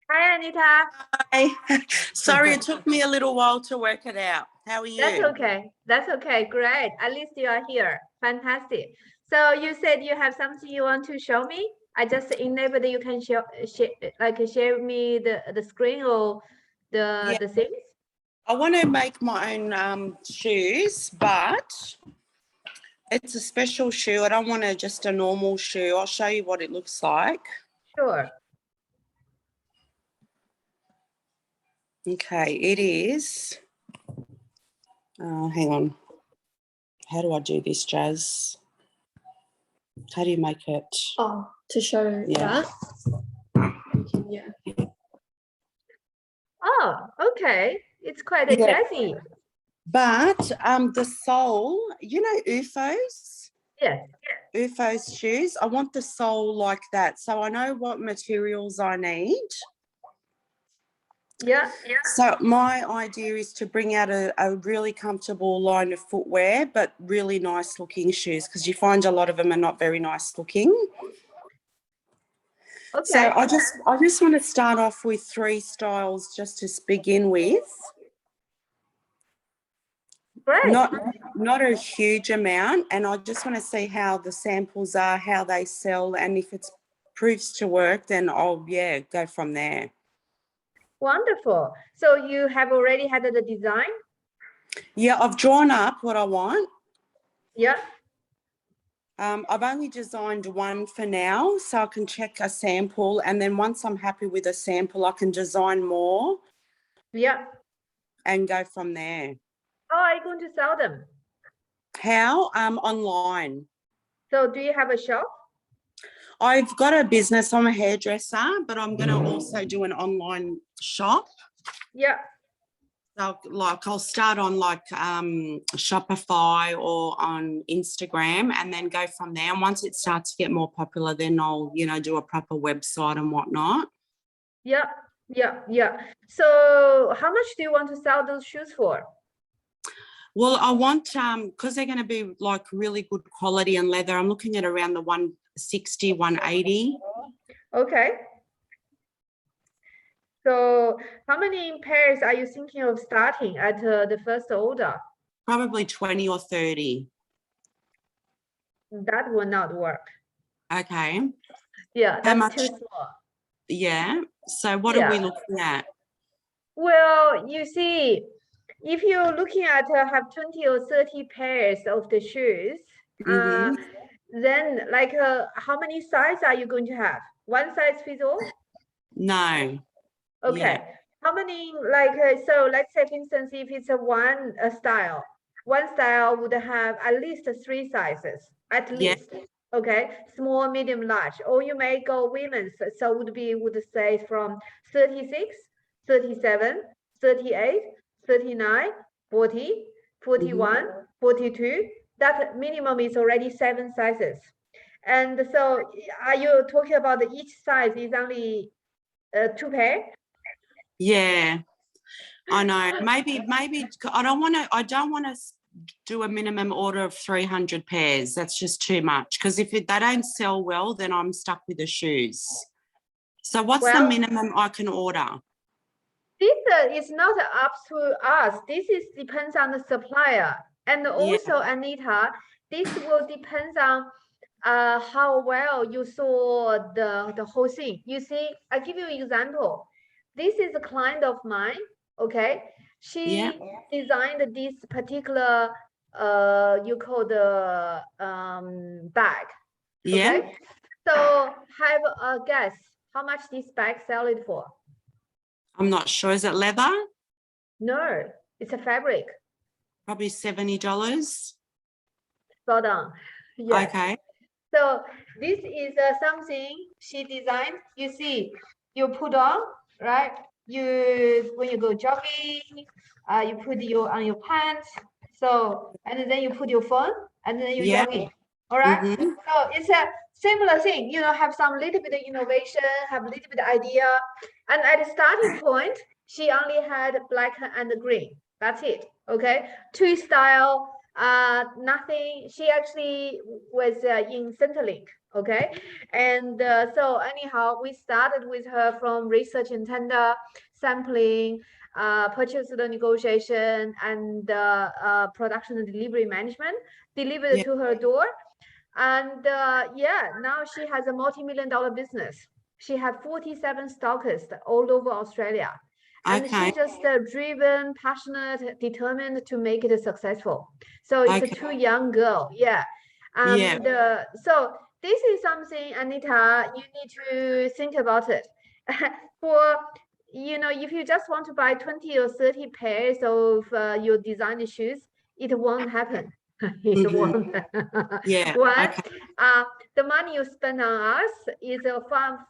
Hi, Anita. Hi. Sorry, it took me a little while to work it out. How are you? That's okay. That's okay. Great. At least you are here. Fantastic. So you said you have something you want to show me. I just enabled you can share me the screen or the things. I want to make my own shoes, but it's a special shoe. I don't want just a normal shoe. I'll show you what it looks like. Sure. Okay, it is. Hang on. How do I do this, Jazz? How do you make it? Oh, to show that. Yeah. Oh, okay. It's quite a jazzy. But the sole, you know, UFOs? Yes. UFOs shoes. I want the sole like that, so I know what materials I need. Yeah. So my idea is to bring out a really comfortable line of footwear, but really nice looking shoes, because you find a lot of them are not very nice looking. Okay. So I just want to start off with 3 styles just to begin with. Great. Not a huge amount, and I just want to see how the samples are, how they sell, and if it proves to work, then I'll go from there. Wonderful. So you have already had the design? Yeah, I've drawn up what I want. Yeah. I've only designed one for now, so I can check a sample, and then once I'm happy with a sample, I can design more. Yeah. And go from there. How are you going to sell them? How? Online. So do you have a shop? I've got a business. I'm a hairdresser, but I'm going to also do an online shop. Yeah. So, I'll start on Shopify or on Instagram, and then go from there. And once it starts to get more popular, then I'll, do a proper website and whatnot. Yeah. So how much do you want to sell those shoes for? Well, I want, because they're going to be like really good quality and leather, I'm looking at around the 160, 180. Okay. So how many pairs are you thinking of starting at the first order? Probably 20 or 30. That will not work. Okay. Yeah, that's too small. Yeah. So what are we looking at? Well, you see, if you're looking at have 20 or 30 pairs of the shoes, then how many size are you going to have? One size fits all? No. Okay. Yeah. How many, so let's say, for instance, if it's one style would have at least 3 sizes, at least. Okay, small, medium, large, or you may go women's, so would say from 36, 37, 38, 39, 40, 41, 42. That minimum is already 7 sizes. And so are you talking about each size is only 2 pairs? Yeah, I know. Maybe I don't want to do a minimum order of 300 pairs. That's just too much, because if they don't sell well, then I'm stuck with the shoes. So what's the minimum I can order? This is not up to us. This depends on the supplier. And also, Anita, this will depend on how well you saw the whole thing. You see, I give you an example. This is a client of mine, okay? She designed this particular you call the bag. Okay? Yeah. So have a guess how much this bag sell it for? I'm not sure. Is it leather? No, it's a fabric. Probably $70. Spot on. Yes. Okay. So this is something she designed. You see, you put on, right? When you go jogging, you put on your pants. So, and then you put your phone, and then you jogging. All right. So it's a similar thing. Have some little bit of innovation, have a little bit of idea, and at the starting point, she only had black and green. That's it. Okay. 2 style. Nothing. She actually was in Centrelink. Okay, and so anyhow, we started with her from research and tender, sampling, purchase the negotiation, and production and delivery management, delivered Yeah. to her door. And yeah, now she has a multi-million-dollar business. She has 47 stockists all over Australia. And Okay. she's just driven, passionate, determined to make it successful. So it's a Okay. two young girl, yeah. Yeah. And so this is something, Anita, you need to think about it. For, you know, if you just want to buy 20 or 30 pairs of your designer shoes, it won't happen. It won't. Yeah. One, Okay. the money you spend on us is a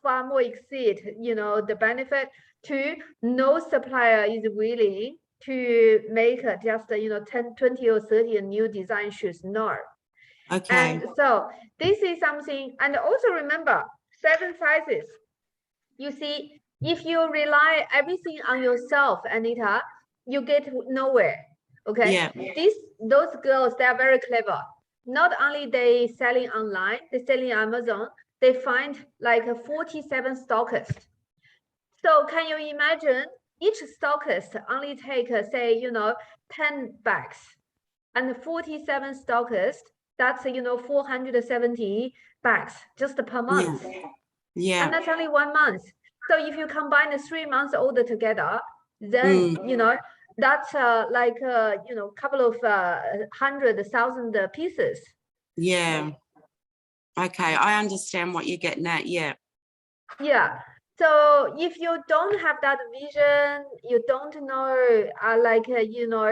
far more exceed, you know, the benefit. Two, no supplier is willing to make just, you know, 10, 20 or 30 new design shoes. No. Okay. And so this is something, and also remember 7 sizes. You see, if you rely everything on yourself, Anita, you get nowhere. Okay. Yeah. Those girls, they are very clever. Not only they selling online, they selling Amazon, they find like a 47 stockists. So can you imagine each stockist only take say, you know, 10 bags, and 47 stockists, that's, you know, 470 bags just per month. Yeah. And that's only 1 month. So if you combine the 3 months order together, then, you know, that's like, you know, couple of 100,000 pieces. Yeah. Okay. I understand what you're getting at. Yeah. Yeah. So if you don't have that vision, you don't know, like, you know,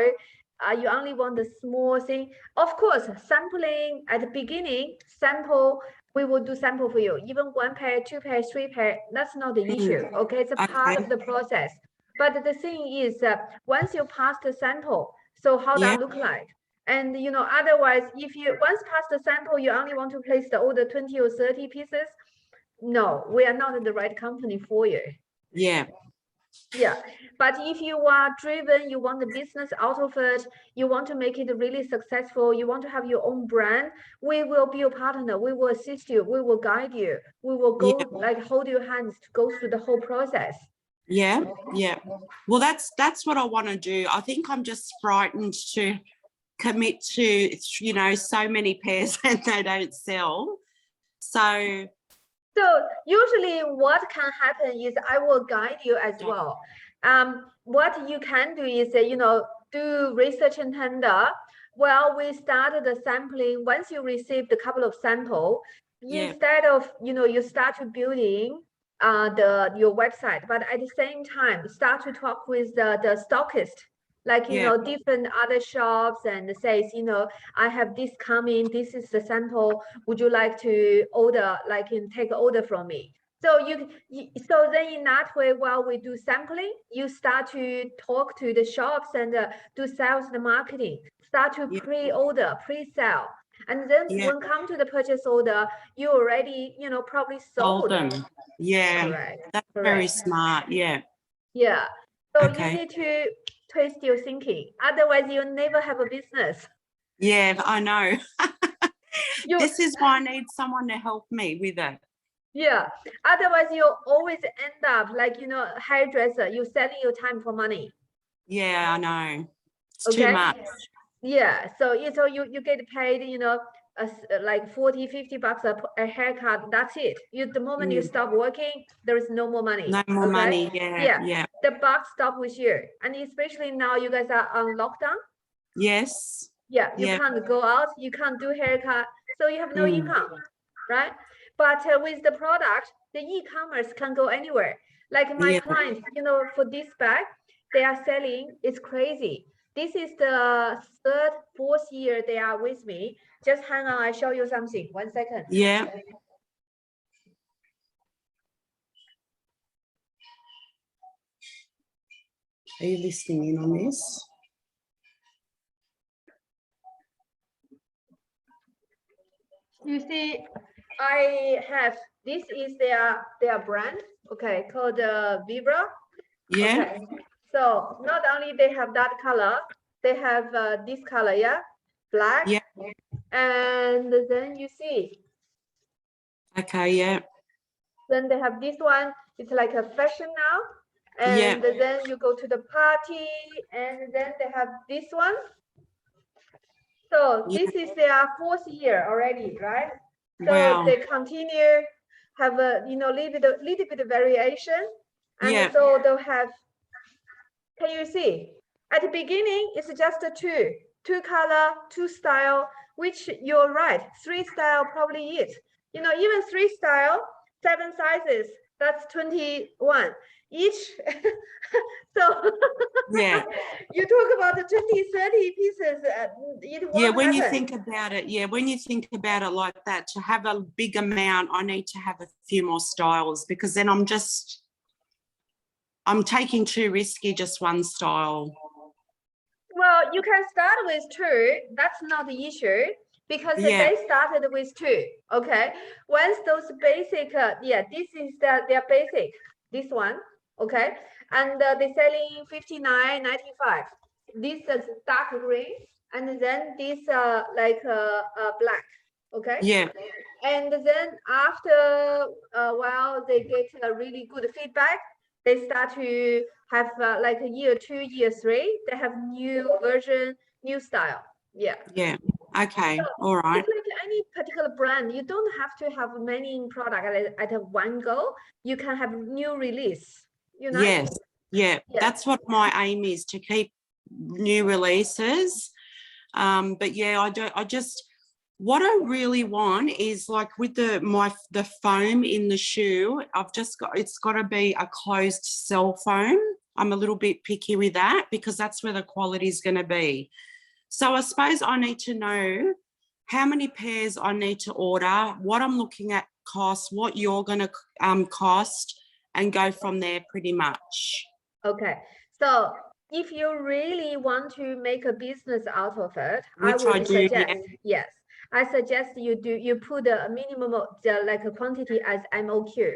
you only want the small thing. Of course, sampling at the beginning, sample, we will do sample for you. Even 1 pair, 2 pair, 3 pair, that's not the issue. Okay, it's a part Okay. of the process. But the thing is, once you pass the sample, so how Yeah. that look like? And, you know, otherwise, if you once pass the sample, you only want to place the order 20 or 30 pieces. No, we are not the right company for you. Yeah. Yeah, but if you are driven, you want the business out of it, you want to make it really successful, you want to have your own brand, we will be your partner, we will assist you, we will guide you, we will go like hold your hands to go through the whole process. Yeah. Yeah. Well, that's what I want to do. I think I'm just frightened to commit to, you know, so many pairs and they don't sell. So Usually what can happen is I will guide you as well. What you can do is, you know, do research and tender. Well, we started the sampling. Once you received a couple of sample, instead of, you know, you start to building your website, but at the same time start to talk with the stockist, like, you know, different other shops, and says, you know, I have this coming, this is the sample, would you like to order, like, take order from me? So so then in that way, while we do sampling, you start to talk to the shops and do sales and marketing, start to pre-order, pre-sell. And then when come to the purchase order, you already, you know, probably sold them. Yeah. Correct. That's very smart. Yeah. Yeah. So you need to twist your thinking. Otherwise, you'll never have a business. Yeah, I know. This is why I need someone to help me with it. Yeah. Otherwise, you'll always end up like, you know, hairdresser, you're selling your time for money. Yeah, I know. It's too much. Yeah. So you get paid, you know, like 40, 50 bucks a haircut. That's it. The moment you stop working, there is no more money. No more money. Yeah. The buck stop with you. And especially now you guys are on lockdown. Yes. Yeah. You can't go out. You can't do haircut. So you have no income, right? But with the product, the e-commerce can go anywhere. Like my client, you know, for this bag, they are selling, it's crazy. This is the 3rd, 4th year they are with me. Just hang on, I show you something. 1 second. Yeah. Are you listening in on this? You see, I have, this is their brand, okay, called Vibra. Yeah. Okay. So not only they have that color, they have this color, black. Yeah. And then you see, Okay, yeah. Then they have this one. It's like a fashion now. And then you go to the party, and then they have this one. So this is their 4th year already, right? So Wow. they continue, have a little bit of variation, and so they'll have. Can you see? At the beginning, it's just a two color, 2 style. Which you're right, 3 style probably it. Even 3 style, 7 sizes. That's 21 each. So Yeah. you talk about the 20, 30 pieces. It won't When you happen. think about it, when you think about it like that, to have a big amount, I need to have a few more styles, because then I'm taking too risky just one style. Well, you can start with 2. That's not the issue, because they started with 2. Okay. Once those basic, this is their basic. This one. Okay. And they're selling $59.95. This is dark green, and then this like black. Okay. Yeah. And then after a while, they get a really good feedback. They start to have like a year 2, year 3. They have new version, new style. Yeah. Yeah. Okay. All right. It's like any particular brand. You don't have to have many products at one go. You can have new release. Yes. Yeah. That's what my aim is, to keep new releases. But what I really want is, like, with the foam in the shoe, it's got to be a closed cell foam. I'm a little bit picky with that, because that's where the quality is going to be. So I suppose I need to know how many pairs I need to order, what I'm looking at cost, what you're going to cost, and go from there pretty much. Okay. So if you really want to make a business out of it, Which I do, yes. I suggest you put a minimum of like a quantity as MOQ.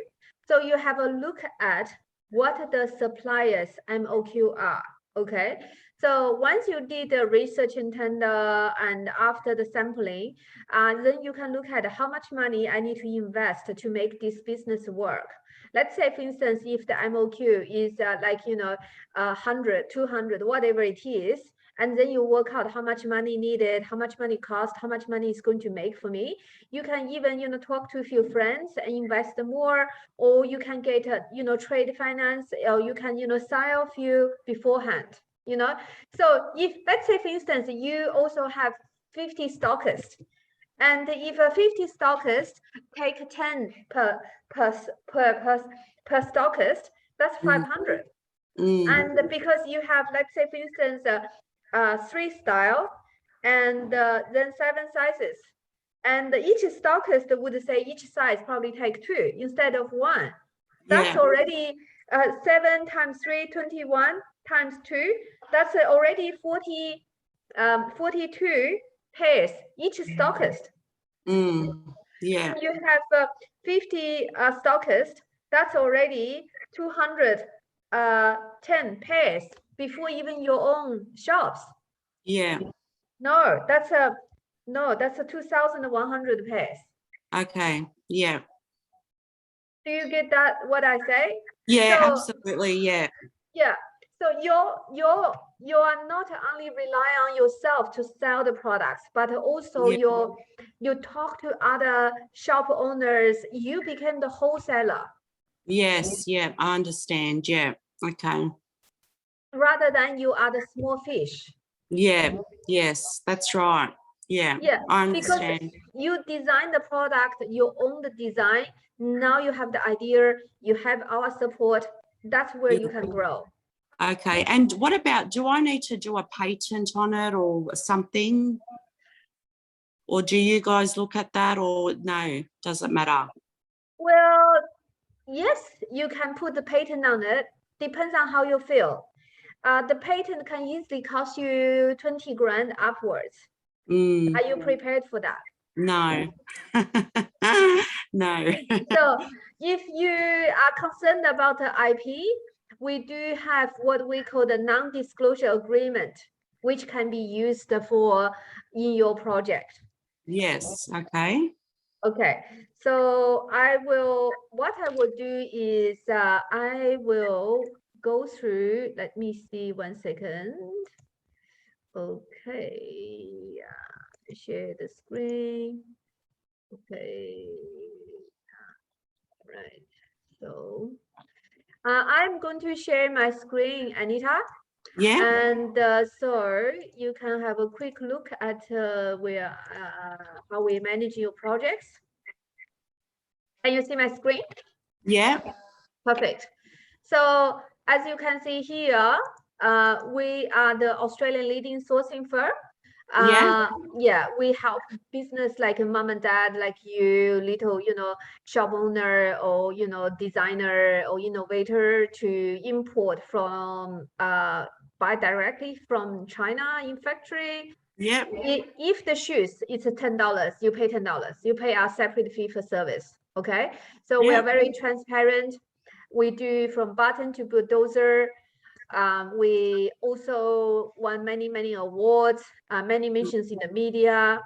So you have a look at what the suppliers MOQ are. Okay. So once you did the research in tender and after the sampling, then you can look at how much money I need to invest to make this business work. Let's say, for instance, if the MOQ is 100, 200, whatever it is, and then you work out how much money needed, how much money cost, how much money is going to make for me. You can even, talk to a few friends and invest more, or you can get, trade finance, or you can, sell a few beforehand, So if, let's say, for instance, you also have 50 stockists, and if a 50 stockist take 10 per stockist, that's 500. And because you have, let's say, for instance, 3 style and then 7 sizes, and each stockist would say each size probably take 2 instead of 1. That's already 7 times 3, 21 times 2. That's already 42 pairs each stockist. Yeah. You have 50 stockists. That's already 210 pairs before even your own shops. Yeah. No, that's a 2,100 pairs. Okay. Yeah. Do you get that? What I say? Yeah, so, absolutely. Yeah. Yeah. So you are not only rely on yourself to sell the products, but also you talk to other shop owners. You became the wholesaler. Yes. Yeah, I understand. Yeah. Okay. Rather than you are the small fish. Yeah. Yes, that's right. Yeah. Yeah. I understand. Because you design the product, you own the design. Now you have the idea. You have our support. That's where you can grow. Okay. And what about, do I need to do a patent on it or something? Or do you guys look at that, or no, doesn't matter? Well, yes, you can put the patent on it. Depends on how you feel. The patent can easily cost you 20 grand upwards. Are you prepared for that? No. No. So if you are concerned about the IP, we do have what we call the non-disclosure agreement, which can be used for in your project. Yes. Okay. Okay, so what I will do is I will go through, let me see 1 second. Okay, share the screen. Okay, right. So I'm going to share my screen, Anita. Yeah. And so you can have a quick look at how we manage your projects. Can you see my screen? Yeah. Perfect. So as you can see here, we are the Australian leading sourcing firm. Yeah, we help business like a mom and dad, like you, little, shop owner or, designer or innovator to import from, buy directly from China in factory. Yeah. If the shoes, it's $10, you pay $10. You pay our separate fee for service. Okay, so we are very transparent. We do from button to bulldozer. We also won many awards, many mentions in the media,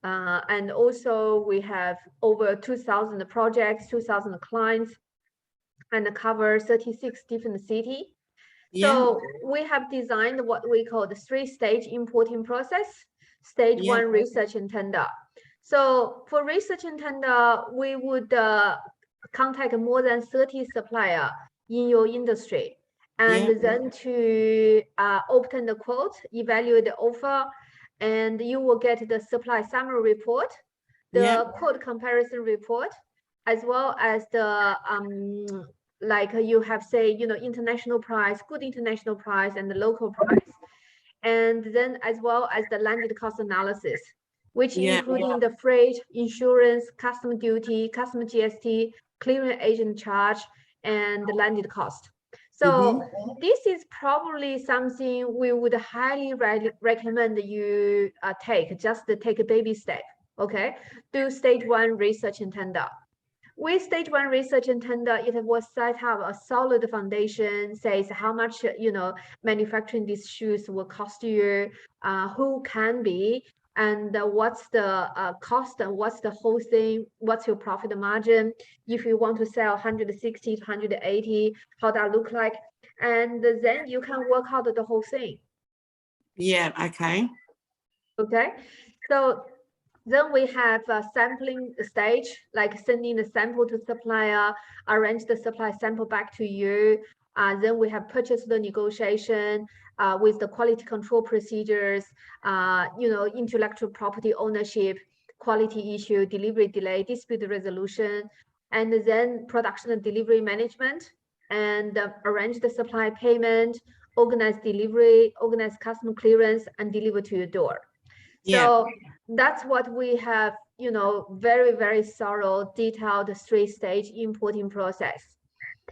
and also we have over 2,000 projects, 2,000 clients, and cover 36 different cities. So we have designed what we call the 3-stage importing process. Stage 1, research and tender. So for research and tender, we would contact more than 30 suppliers in your industry, and then to obtain the quote, evaluate the offer, and you will get the supply summary report, the quote comparison report, as well as the like you have, say, international price, good international price and the local price, and then as well as the landed cost analysis, which including the freight, insurance, custom duty, custom GST, clearing agent charge, and the landed cost. So this is probably something we would highly recommend you take a baby step. Okay, do stage 1 research and tender. With stage 1 research and tender, it was set up a solid foundation, says how much, manufacturing these shoes will cost you, who can be, and what's the cost, and what's the whole thing, what's your profit margin, if you want to sell 160 to 180, how that look like, and then you can work out the whole thing. Yeah, okay. Okay, so then we have a sampling stage, like sending the sample to supplier, arrange the supply sample back to you. Then we have purchase the negotiation with the quality control procedures, intellectual property ownership, quality issue, delivery delay, dispute resolution, and then production and delivery management, and arrange the supply payment, organize delivery, organize customer clearance, and deliver to your door. So that's what we have, very thorough, detailed 3-stage importing process.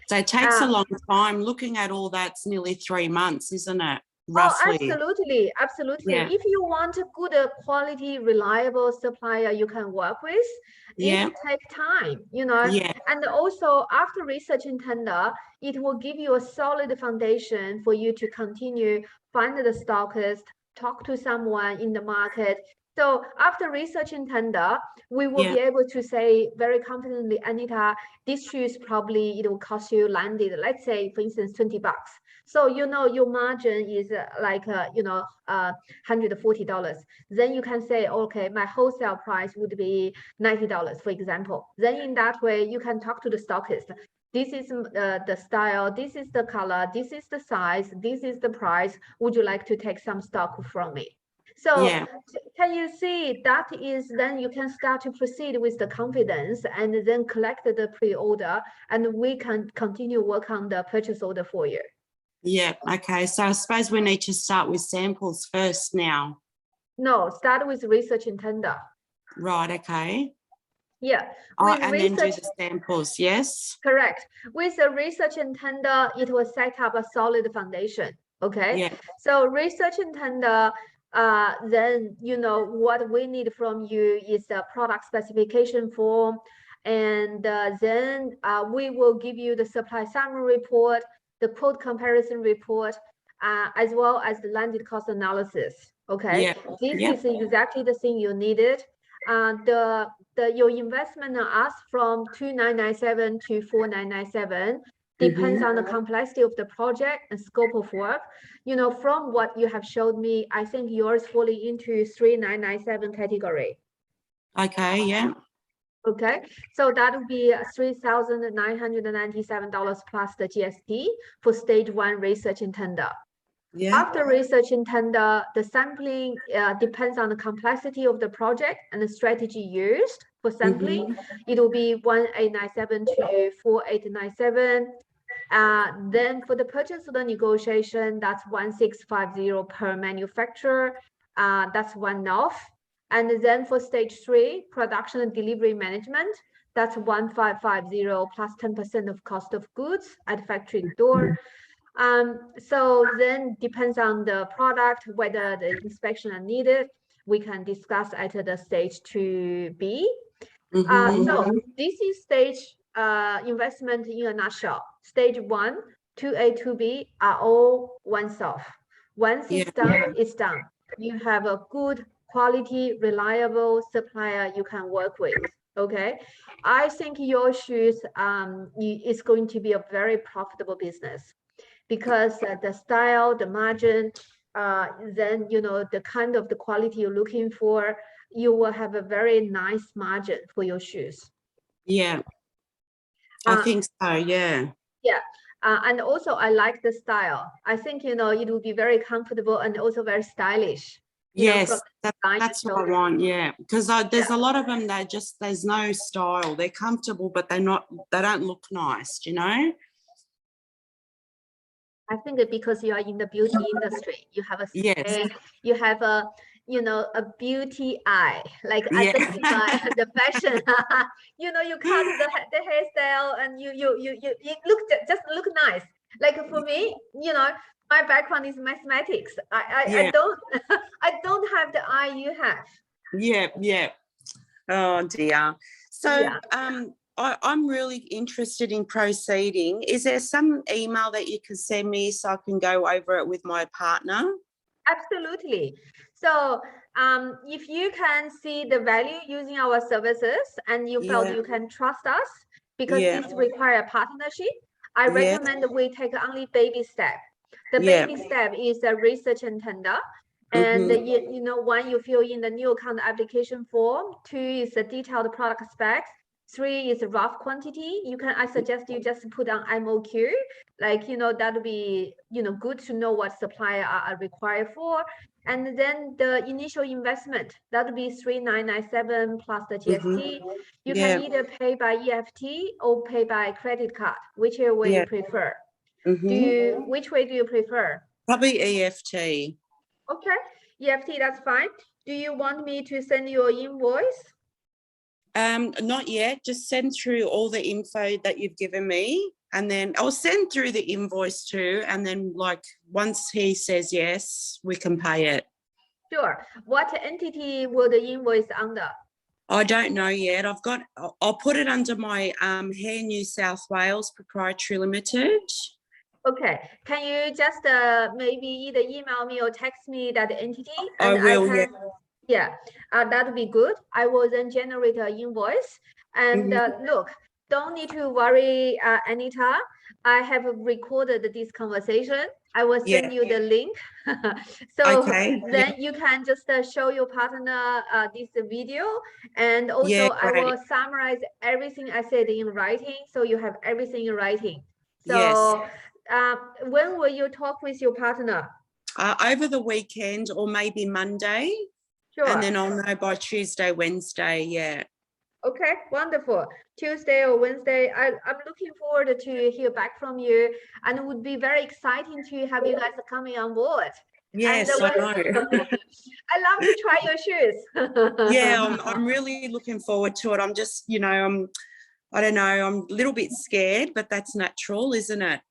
So it takes a long time. Looking at all that's nearly 3 months, isn't it? Roughly. Oh, absolutely. Yeah. If you want a good quality, reliable supplier you can work with, it will take time, and also after research and tender, it will give you a solid foundation for you to continue, find the stockist, talk to someone in the market. So after research and tender, we will be able to say very confidently, Anita, this shoes probably it will cost you landed, let's say, for instance, $20. So your margin is $140. Then you can say, okay, my wholesale price would be $90, for example. Then in that way, you can talk to the stockist. This is the style, this is the color, this is the size, this is the price. Would you like to take some stock from me? So can you see that is, then you can start to proceed with the confidence and then collect the pre-order, and we can continue work on the purchase order for you. Yeah, okay. So I suppose we need to start with samples first now. No, start with research and tender. Right, okay. Yeah. And then do the samples, yes? Correct. With the research and tender, it will set up a solid foundation, okay? Yeah. So research and tender, then, what we need from you is a product specification form, and then we will give you the supply summary report, the quote comparison report, as well as the landed cost analysis. Okay, this is exactly the thing you needed. your investment asks from 2,997 to 4,997. Depends on the complexity of the project and scope of work. You know, from what you have showed me, I think yours falling into 3,997 category. Okay, yeah. Okay, so that would be $3,997 plus the GST for stage 1 research and tender. Yeah. After research and tender, the sampling depends on the complexity of the project and the strategy used for sampling. It will be 1,897 to 4,897. Then for the purchase order negotiation, that's 1,650 per manufacturer. That's one-off. And then for stage 3, production and delivery management, that's 1,550 plus 10% of cost of goods at factory door. So then depends on the product, whether the inspection are needed. We can discuss at the stage 2B. So this is stage investment in a nutshell. Stage 1, 2A, 2B are all once-off. Once it's done, it's done. You have a good quality, reliable supplier you can work with. Okay, I think your shoes is going to be a very profitable business because the style, the margin, then you know the kind of the quality you're looking for, you will have a very nice margin for your shoes. Yeah, I think so. Yeah. Yeah. And also I like the style. I think, you know, it will be very comfortable and also very stylish. Yes, that's what I want. Yeah, because there's a lot of them that just there's no style. They're comfortable, but they don't look nice. You know. I think that because you are in the beauty industry, you have a you have a a beauty eye, like identify the fashion. You know, you cut the hairstyle and you just look nice. Like for me, you know, my background is mathematics. I don't I don't have the eye you have. Yeah. Oh dear. So I'm really interested in proceeding. Is there some email that you can send me so I can go over it with my partner? Absolutely. So if you can see the value using our services and you felt you can trust us, because this requires a partnership, I recommend we take only baby step. The baby step is a research and tender. And you know, one, you fill in the new account application form. 2 is the detailed product specs. 3 is rough quantity. I suggest you just put on MOQ, like, you know, that would be, you know, good to know what supplier are required for. And then the initial investment, that would be 3,997 plus the GST. You can either pay by EFT or pay by credit card, whichever way you prefer. Which way do you prefer? Probably EFT. Okay, EFT, that's fine. Do you want me to send you an invoice? Not yet. Just send through all the info that you've given me, and then I'll send through the invoice too. And then, like, once he says yes, we can pay it. Sure. What entity will the invoice under? I don't know yet. I'll put it under my Hair New South Wales Proprietary Limited. Okay. Can you just maybe either email me or text me that entity? And I will. Yeah, that would be good. I will then generate an invoice. And look, don't need to worry, Anita. I have recorded this conversation. I will send you the link. So then you can just show your partner this video. And also I will summarize everything I said in writing. So you have everything in writing. So when will you talk with your partner? Over the weekend or maybe Monday. Sure. And then I'll know by Tuesday, Wednesday, Okay, wonderful. Tuesday or Wednesday. I'm looking forward to hear back from you, and it would be very exciting to have you guys coming on board. Yes, I know. I love to try your shoes. Yeah, I'm really looking forward to it. I'm just, you know, I don't know, I'm a little bit scared, but that's natural, isn't it?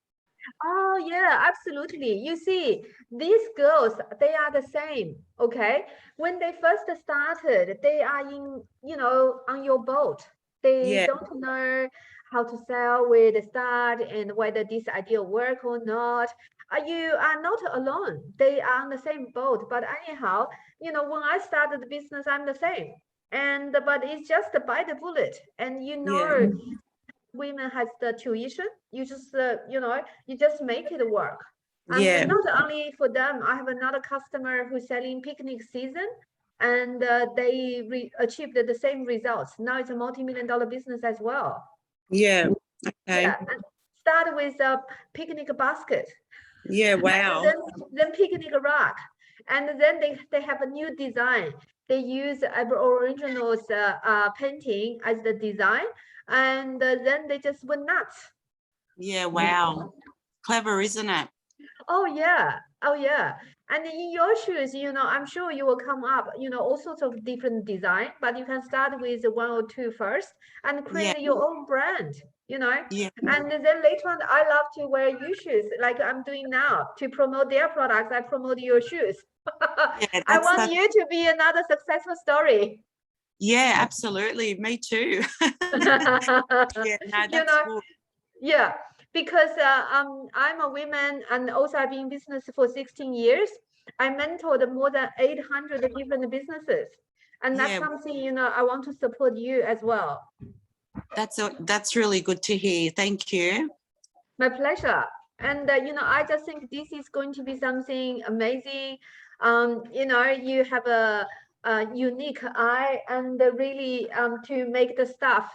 Oh yeah, absolutely. You see, these girls, they are the same, okay? When they first started, they are in, you know, on your boat. They don't know how to sell, where to start, and whether this idea work or not. You are not alone. They are on the same boat. But anyhow, you know, when I started the business, I'm the same. and but it's just bite the bullet, and you know, women has the tuition. You just you just make it work. And Yeah. not only for them, I have another customer who's selling picnic season, and they achieved the same results. Now it's a multi-million-dollar business as well. Yeah. Okay. Yeah, and start with a picnic basket. Yeah. Wow. Then picnic rack, and then they have a new design. They use Aboriginals painting as the design, and then they just went nuts. Yeah. Wow. Clever, isn't it? Oh yeah, oh yeah. And in your shoes, I'm sure you will come up, all sorts of different design, but you can start with one or two first and create your own brand, Yeah. And then later on, I love to wear your shoes like I'm doing now to promote their products. I promote your shoes. Yeah, I want you to be another successful story. Yeah, absolutely. Me too. Yeah, no, that's good. Yeah, because I'm a woman, and also I've been in business for 16 years. I mentored more than 800 different businesses, and that's something I want to support you as well. That's really good to hear. Thank you. My pleasure. And I just think this is going to be something amazing. You have a unique eye, and really to make the stuff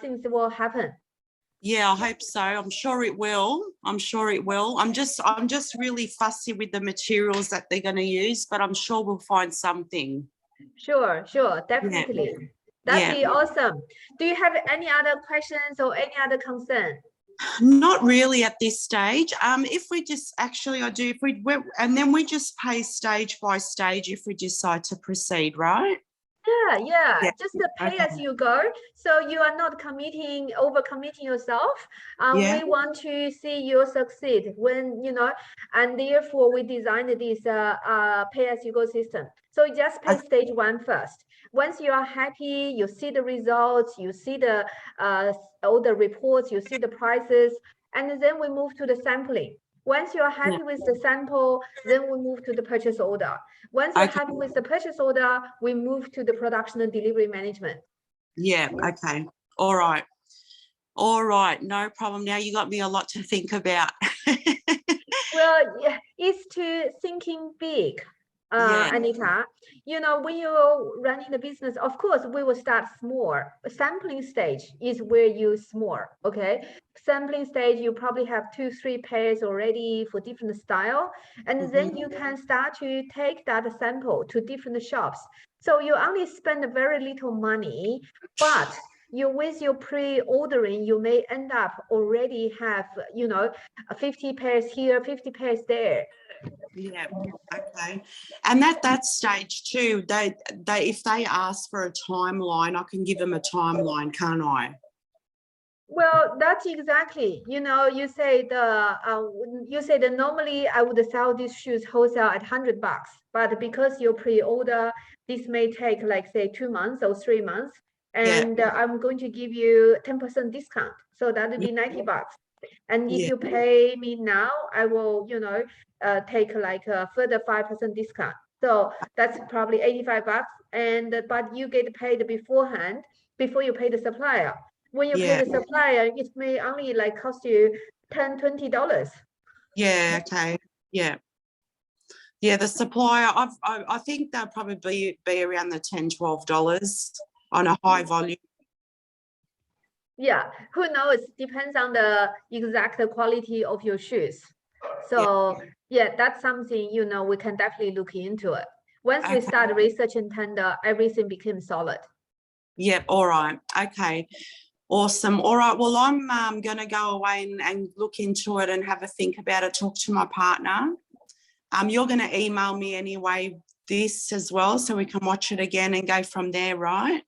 things will happen. Yeah, I hope so. I'm sure it will. I'm sure it will. I'm just really fussy with the materials that they're going to use, but I'm sure we'll find something. Sure, definitely. Yeah. That'd be awesome. Do you have any other questions or any other concern? Not really at this stage. If we just and then we just pay stage by stage if we decide to proceed, right? Yeah. Just pay as you go. So you are not over committing yourself. We want to see you succeed when, and therefore we designed this pay as you go system. So you just pay stage 1 first. Once you are happy, you see the results, you see the all the reports, you see the prices, and then we move to the sampling. Once you're happy with the sample, then we move to the purchase order. Once you're happy with the purchase order, we move to the production and delivery management. Yeah, okay. All right. All right, no problem. Now you got me a lot to think about. Well, yeah, it's to thinking big. Anita, when you're running the business, of course, we will start small. Sampling stage is where you small, okay? Sampling stage, you probably have 2-3 pairs already for different style. And then you can start to take that sample to different shops. So you only spend very little money, but with your pre-ordering, you may end up already have, 50 pairs here, 50 pairs there. Yeah, okay. And that stage too, they if they ask for a timeline, I can give them a timeline, can't I? Well, that's exactly, you say that normally I would sell these shoes wholesale at $100, but because you pre-order, this may take like say 2 months or 3 months, and I'm going to give you 10% discount, so that would be $90. And if you pay me now, I will, take like a further 5% discount. So that's probably $85. But you get paid beforehand before you pay the supplier. When you pay the supplier, it may only like cost you $10-20. Yeah. Okay. Yeah. Yeah. The supplier, I think they'll probably be around the $10-12 on a high volume. Yeah, who knows? Depends on the exact quality of your shoes. So yeah, that's something, we can definitely look into it. Once we start researching tender, everything becomes solid. Yep. All right. Okay. Awesome. All right. Well, I'm going to go away and look into it and have a think about it, talk to my partner. You're going to email me anyway this as well, so we can watch it again and go from there, right?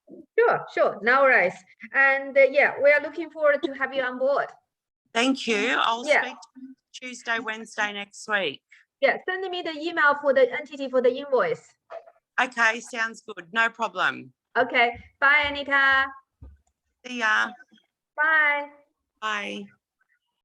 Sure. No worries. And yeah, we are looking forward to have you on board. Thank you. I'll speak to you Tuesday, Wednesday next week. Yeah, send me the email for the entity for the invoice. Okay, sounds good. No problem. Okay. Bye, Anita. See ya. Bye. Bye.